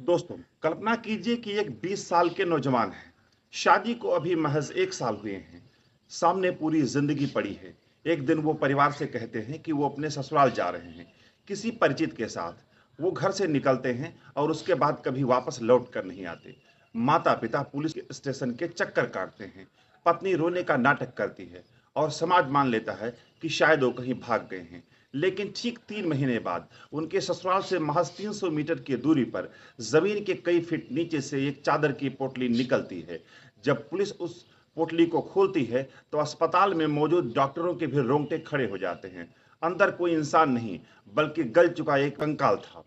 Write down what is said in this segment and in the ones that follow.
दोस्तों, कल्पना कीजिए कि एक 20 साल के नौजवान हैं। शादी को अभी महज 1 साल हुए हैं। सामने पूरी जिंदगी पड़ी है। एक दिन वो परिवार से कहते हैं कि वो अपने ससुराल जा रहे हैं, किसी परिचित के साथ। वो घर से निकलते हैं और उसके बाद कभी वापस लौट कर नहीं आते। माता-पिता पुलिस के स्टेशन के चक्कर काटते हैं। पत्नी रोने का नाटक करती है और समाज मान लेता है कि शायद वो कहीं भाग गए हैं। लेकिन ठीक 3 महीने बाद उनके ससुराल से महज 300 मीटर की दूरी पर जमीन के कई फीट नीचे से एक चादर की पोटली निकलती है। जब पुलिस उस पोटली को खोलती है तो अस्पताल में मौजूद डॉक्टरों के भी रोंगटे खड़े हो जाते हैं। अंदर कोई इंसान नहीं, बल्कि गल चुका एक कंकाल था।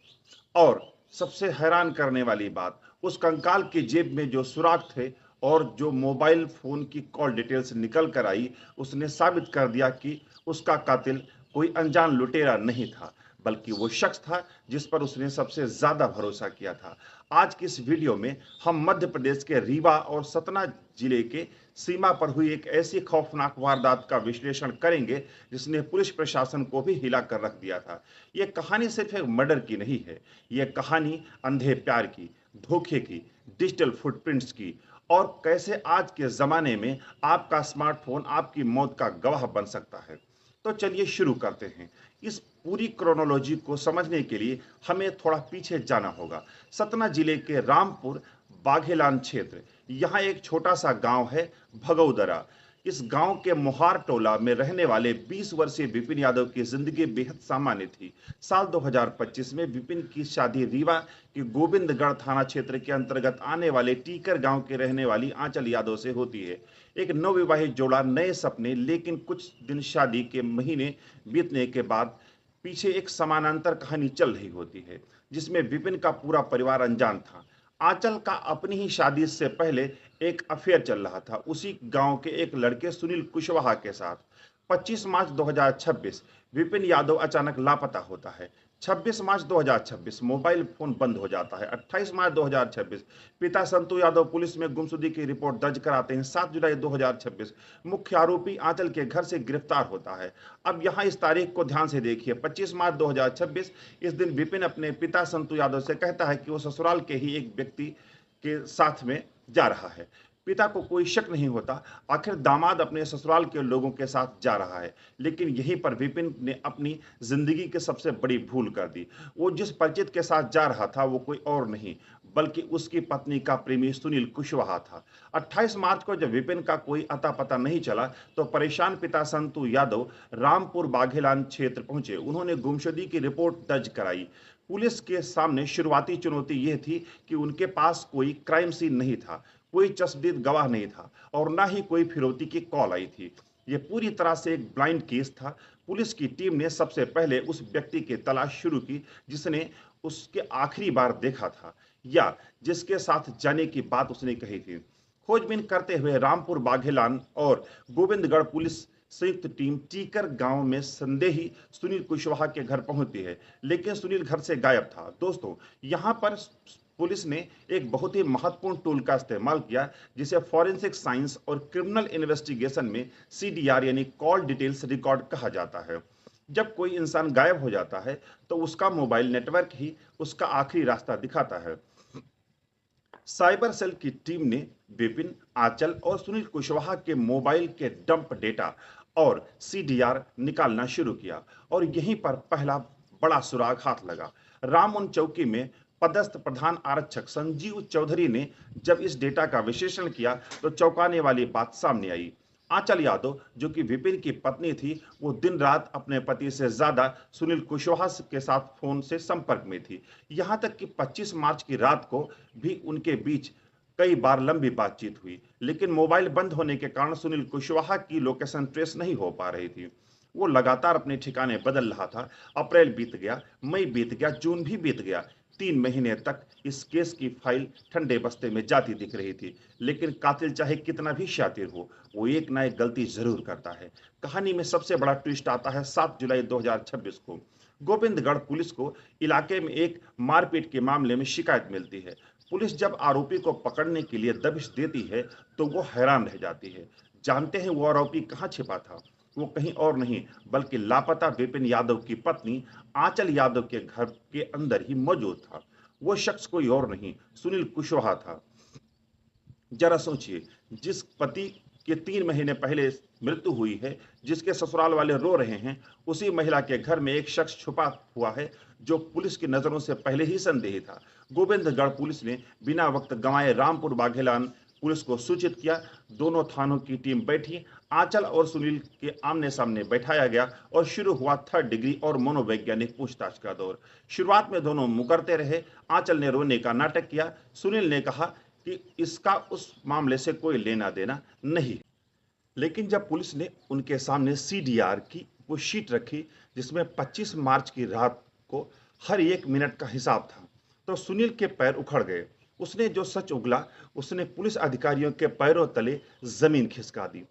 और सबसे हैरान करने वाली बात, उस कंकाल की जेब में जो सुराग थे और जो मोबाइल फोन की कॉल डिटेल्स निकल कर आई, उसने साबित कर दिया कि उसका कातिल कोई अनजान लुटेरा नहीं था, बल्कि वो शख्स था जिस पर उसने सबसे ज्यादा भरोसा किया था। आज की इस वीडियो में हम मध्य प्रदेश के रीवा और सतना जिले के सीमा पर हुई एक ऐसी खौफनाक वारदात का विश्लेषण करेंगे जिसने पुलिस प्रशासन को भी हिला कर रख दिया था। यह कहानी सिर्फ एक मर्डर की नहीं है, यह कहानी अंधे प्यार की, धोखे की, डिजिटल फुटप्रिंट्स की, और कैसे आज के जमाने में आपका स्मार्टफोन आपकी मौत का गवाह बन सकता है। तो चलिए शुरू करते हैं। इस पूरी क्रोनोलॉजी को समझने के लिए हमें थोड़ा पीछे जाना होगा। सतना जिले के रामपुर बाघेलान क्षेत्र, यहाँ एक छोटा सा गांव है, भगौदरा। इस गांव के मोहार टोला में रहने वाले 20 वर्षीय विपिन यादव की जिंदगी बेहद सामान्य थी। साल 2025 में विपिन की शादी रीवा के गोविंदगढ़ थाना क्षेत्र के अंतर्गत आने वाले टीकर गांव के रहने वाली आंचल यादव से होती है। एक नवविवाहित जोड़ा, नए सपने, लेकिन कुछ दिन शादी के महीने बीतने के बाद पीछे एक समानांतर कहानी चल रही होती है जिसमें विपिन का पूरा परिवार अनजान था। आंचल का अपनी ही शादी से पहले एक अफेयर चल रहा था, उसी गांव के एक लड़के सुनील कुशवाहा के साथ। 25 मार्च 2026 विपिन यादव अचानक लापता होता है। 26 मार्च 2026 मोबाइल फोन बंद हो जाता है। 28 मार्च 2026 पिता संतू यादव पुलिस में गुमशुदगी की रिपोर्ट दर्ज कराते हैं। 7 जुलाई 2026 मुख्य आरोपी आंचल के घर से गिरफ्तार होता है। अब यहाँ इस तारीख को ध्यान से देखिए, 25 मार्च 2026। इस दिन विपिन अपने पिता संतू यादव से कहता है कि वो ससुराल के ही एक व्यक्ति के साथ में जा रहा है। पिता को कोई शक नहीं होता, आखिर दामाद अपने ससुराल के लोगों के साथ जा रहा है। लेकिन यहीं पर विपिन ने अपनी जिंदगी की सबसे बड़ी भूल कर दी। वो जिस परिचित के साथ जा रहा था वो कोई और नहीं, बल्कि उसकी पत्नी का प्रेमी सुनील कुशवाहा था। 28 मार्च को जब विपिन का कोई अता पता नहीं चला तो परेशान पिता संतू यादव रामपुर बाघेलान क्षेत्र पहुंचे। उन्होंने गुमशुदगी की रिपोर्ट दर्ज कराई। पुलिस के सामने शुरुआती चुनौती यह थी कि उनके पास कोई क्राइम सीन नहीं था, कोई चश्मदीद गवाह नहीं था और ना ही कोई फिरौती की कॉल आई थी। यह पूरी तरह से एक ब्लाइंड केस था। पुलिस की टीम ने सबसे पहले उस व्यक्ति की तलाश शुरू की जिसने उसके आखिरी बार देखा था या जिसके साथ जाने की बात उसने कही थी। खोजबीन करते हुए रामपुर बाघेलान और गोविंदगढ़ पुलिस संयुक्त टीम टीकर गांव में संदेही सुनील कुशवाहा के घर पहुंचती है, लेकिन सुनील घर से गायब था। दोस्तों, यहां पर पुलिस ने एक बहुत ही महत्वपूर्ण टूल का इस्तेमाल किया जिसे फॉरेंसिक साइंस और क्रिमिनल इन्वेस्टिगेशन में सीडीआर यानी कॉल डिटेल्स रिकॉर्ड कहा जाता है। जब कोई इंसान गायब हो जाता है तो उसका मोबाइल नेटवर्क ही उसका आखिरी रास्ता दिखाता है। साइबर सेल की टीम ने विपिन, आंचल और सुनील कुशवाहा के मोबाइल के डंप डेटा और सीडीआर निकालना शुरू किया और यहीं पर पहला बड़ा सुराग हाथ लगा। रामउन चौकी में पदस्थ प्रधान आरक्षक संजीव चौधरी ने जब इस डेटा का विश्लेषण किया तो चौंकाने वाली बात सामने आई। आंचल यादव, जो कि विपिन की पत्नी थी, वो दिन रात अपने पति से ज्यादा सुनील कुशवाहा के साथ फोन से संपर्क में थी। यहां तक कि 25 मार्च की रात को भी उनके बीच कई बार लंबी बातचीत हुई, लेकिन मोबाइल बंद होने के कारण सुनील कुशवाहा की लोकेशन ट्रेस नहीं हो पा रही थी। वो लगातार अपने ठिकाने बदल रहा था। अप्रैल बीत गया, मई बीत गया, जून भी बीत गया। 3 महीने तक इस केस की फाइल ठंडे बस्ते में जाती दिख रही थी। लेकिन कातिल चाहे कितना भी शातिर हो, वो एक ना एक गलती जरूर करता है। कहानी में सबसे बड़ा ट्विस्ट आता है 7 जुलाई 2026 को। गोविंदगढ़ पुलिस को इलाके में एक मारपीट के मामले में शिकायत मिलती है। पुलिस जब आरोपी को पकड़ने के लिए दबिश देती है तो वो हैरान रह जाती है। जानते हैं वो आरोपी कहाँ छिपा था? वो कहीं और नहीं, बल्कि लापता विपिन यादव की पत्नी आंचल यादव के घर के अंदर ही मौजूद था। वो शख्स कोई और नहीं, सुनील कुशवाहा था। जरा सोचिए, जिस पति के 3 महीने पहले मृत्यु हुई है, जिसके ससुराल वाले रो रहे हैं, उसी महिला के घर में एक शख्स छुपा हुआ है जो पुलिस की नजरों से पहले ही संदेही था। गोविंदगढ़ पुलिस ने बिना वक्त गंवाए रामपुर बाघेलान पुलिस को सूचित किया। दोनों थानों की टीम बैठी, आंचल और सुनील के आमने सामने बैठाया गया और शुरू हुआ 3rd डिग्री और मनोवैज्ञानिक पूछताछ का दौर। शुरुआत में दोनों मुकरते रहे। आंचल ने रोने का नाटक किया, सुनील ने कहा कि इसका उस मामले से कोई लेना देना नहीं। लेकिन जब पुलिस ने उनके सामने सीडीआर की वो शीट रखी जिसमें 25 मार्च की रात को हर 1 मिनट का हिसाब था, तो सुनील के पैर उखड़ गए। उसने जो सच उगला, उसने पुलिस अधिकारियों के पैरों तले जमीन खिसका दी।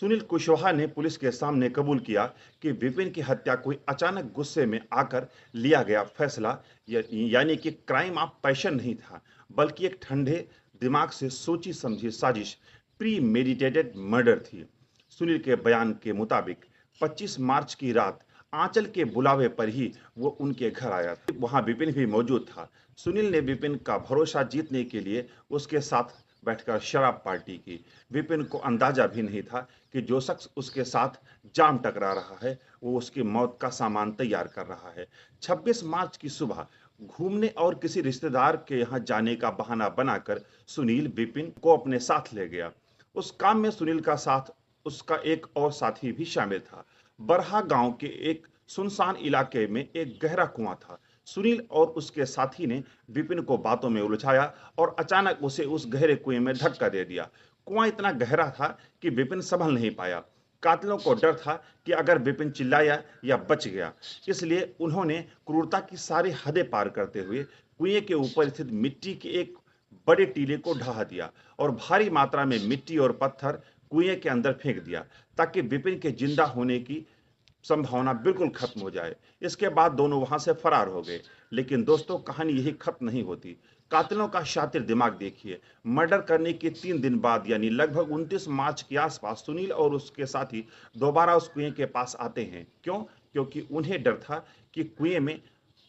सुनील कुशवाहा ने पुलिस के सामने कबूल किया कि विपिन की हत्या कोई अचानक गुस्से में आकर लिया गया फैसला यानी कि क्राइम ऑफ पैशन नहीं था, बल्कि एक ठंडे दिमाग से सोची समझी साजिश, प्री मेडिटेटेड मर्डर थी। सुनील के बयान के मुताबिक 25 मार्च की रात आंचल के बुलावे पर ही वो उनके घर आया था। वहां विपिन भी मौजूद था। सुनील ने विपिन का भरोसा जीतने के लिए उसके साथ बैठकर शराब पार्टी की। विपिन को अंदाजा भी नहीं था कि जो शख्स उसके साथ जाम टकरा रहा है वो उसकी मौत का सामान तैयार कर रहा है। 26 मार्च की सुबह घूमने और किसी रिश्तेदार के यहाँ जाने का बहाना बनाकर सुनील विपिन को अपने साथ ले गया। उस काम में सुनील का साथ उसका एक और साथी भी शामिल था। बरहा गांव के एक सुनसान इलाके में एक गहरा कुआं था। सुनील और उसके साथी ने विपिन को बातों में उलझाया और अचानक उसे उस गहरे कुएं में धक्का दे दिया। कुआं इतना गहरा था कि विपिन संभल नहीं पाया। कातिलों को डर था कि अगर विपिन चिल्लाया या बच गया, इसलिए उन्होंने क्रूरता की सारी हदें पार करते हुए कुएं के ऊपर स्थित मिट्टी के एक बड़े टीले को ढहा दिया और भारी मात्रा में मिट्टी और पत्थर कुएं के अंदर फेंक दिया ताकि विपिन के जिंदा होने की संभावना बिल्कुल खत्म हो जाए। इसके बाद दोनों वहां से फरार हो गए। लेकिन दोस्तों, कहानी यही खत्म नहीं होती। कातिलों का शातिर दिमाग देखिए। मर्डर करने के 3 दिन बाद यानी लगभग 29 मार्च के आसपास सुनील और उसके साथी दोबारा उस कुएं के पास आते हैं। क्यों? क्योंकि उन्हें डर था कि कुएं में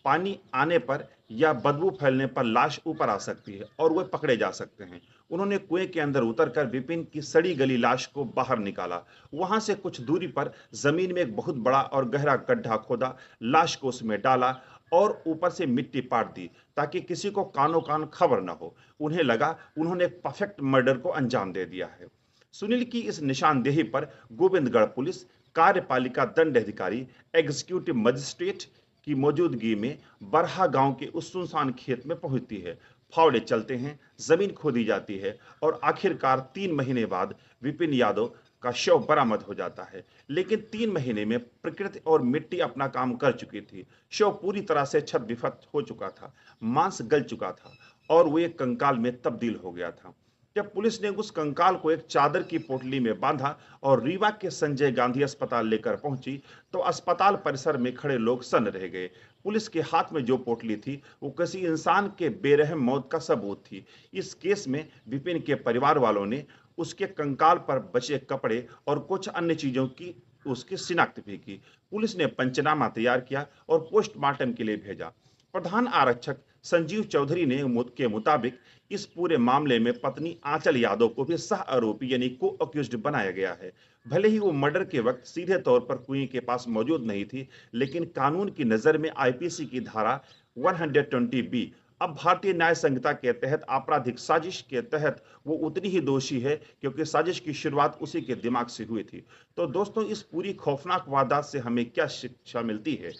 पानी आने पर या बदबू फैलने पर लाश ऊपर आ सकती है और वे पकड़े जा सकते हैं। उन्होंने कुएं के अंदर उतरकर विपिन की सड़ी गली लाश को बाहर निकाला। वहां से कुछ दूरी पर जमीन में एक बहुत बड़ा और गहरा गड्ढा खोदा, लाश को उसमें डाला और ऊपर से मिट्टी पाट दी ताकि किसी को कानो कान खबर न हो। उन्हें लगा उन्होंने एक परफेक्ट मर्डर को अंजाम दे दिया है। सुनील की इस निशानदेही पर गोविंदगढ़ पुलिस कार्यपालिका दंडाधिकारी एग्जीक्यूटिव मजिस्ट्रेट की मौजूदगी में बरहा गांव के उस सुनसान खेत में पहुंचती है। फावड़े चलते हैं, जमीन खोदी जाती है और आखिरकार 3 महीने बाद विपिन यादव का शव बरामद हो जाता है। लेकिन 3 महीने में प्रकृति और मिट्टी अपना काम कर चुकी थी। शव पूरी तरह से क्षत विक्षत हो चुका था, मांस गल चुका था और वो एक कंकाल में तब्दील हो गया था। जब पुलिस ने उस कंकाल को एक चादर की पोटली में बांधा और रीवा के संजय गांधी अस्पताल लेकर पहुंची, तो अस्पताल परिसर में खड़े लोग सन्न रह गए। पुलिस के हाथ में जो पोटली थी वो किसी इंसान के बेरहम मौत का सबूत थी। इस केस में विपिन के परिवार वालों ने उसके कंकाल पर बचे कपड़े और कुछ अन्य चीजों की उसकी शिनाख्त भी की। पुलिस ने पंचनामा तैयार किया और पोस्टमार्टम के लिए भेजा। प्रधान आरक्षक संजीव चौधरी ने के मुताबिक इस पूरे मामले में पत्नी आंचल यादव को भी सह आरोपी यानी को अक्यूज्ड बनाया गया है। भले ही वो मर्डर के वक्त सीधे तौर पर कुएं के पास मौजूद नहीं थी, लेकिन कानून की नजर में आईपीसी की धारा 120 बी अब भारतीय न्याय संहिता के तहत आपराधिक साजिश के तहत वो उतनी ही दोषी है, क्योंकि साजिश की शुरुआत उसी के दिमाग से हुई थी। तो दोस्तों, इस पूरी खौफनाक वारदात से हमें क्या शिक्षा मिलती है?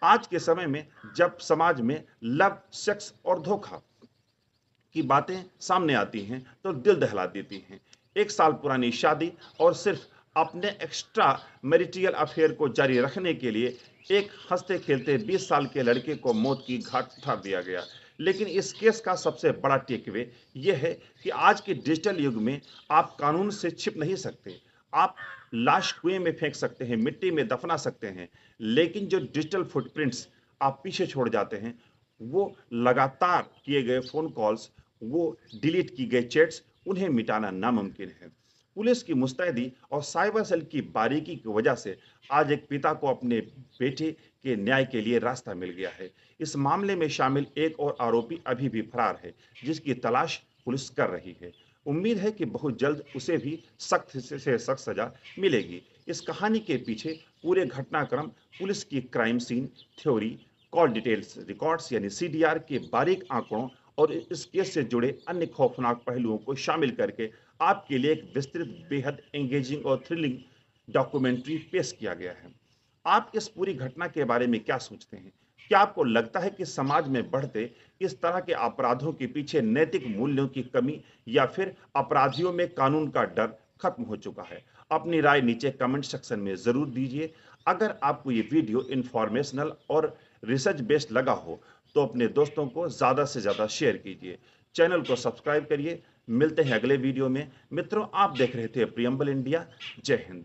आज के समय में जब समाज में लव, सेक्स और धोखा की बातें सामने आती हैं तो दिल दहला देती हैं। 1 साल पुरानी शादी और सिर्फ अपने एक्स्ट्रा मैरिटल अफेयर को जारी रखने के लिए एक हंसते खेलते 20 साल के लड़के को मौत की घाट उतार दिया गया। लेकिन इस केस का सबसे बड़ा टेकअवे यह है कि आज के डिजिटल युग में आप कानून से छिप नहीं सकते। आप लाश कुएं में फेंक सकते हैं, मिट्टी में दफना सकते हैं, लेकिन जो डिजिटल फुटप्रिंट्स आप पीछे छोड़ जाते हैं, वो लगातार किए गए फोन कॉल्स, वो डिलीट की गई चैट्स, उन्हें मिटाना नामुमकिन है। पुलिस की मुस्तैदी और साइबर सेल की बारीकी की वजह से आज एक पिता को अपने बेटे के न्याय के लिए रास्ता मिल गया है। इस मामले में शामिल एक और आरोपी अभी भी फरार है, जिसकी तलाश पुलिस कर रही है। उम्मीद है कि बहुत जल्द उसे भी सख्त से सख्त सजा मिलेगी। इस कहानी के पीछे पूरे घटनाक्रम, पुलिस की crime scene theory, call details records यानी सीडीआर के बारीक आंकड़ों और इस केस से जुड़े अन्य खौफनाक पहलुओं को शामिल करके आपके लिए एक विस्तृत, बेहद एंगेजिंग और थ्रिलिंग डॉक्यूमेंट्री पेश किया गया है। आप इस पूरी घटना के बारे में क्या सोचते हैं? क्या आपको लगता है कि समाज में बढ़ते इस तरह के अपराधों के पीछे नैतिक मूल्यों की कमी या फिर अपराधियों में कानून का डर खत्म हो चुका है? अपनी राय नीचे कमेंट सेक्शन में जरूर दीजिए। अगर आपको ये वीडियो इंफॉर्मेशनल और रिसर्च बेस्ड लगा हो तो अपने दोस्तों को ज्यादा से ज्यादा शेयर कीजिए। चैनल को सब्सक्राइब करिए। मिलते हैं अगले वीडियो में। मित्रों, आप देख रहे थे प्रियम्बल इंडिया। जय हिंद।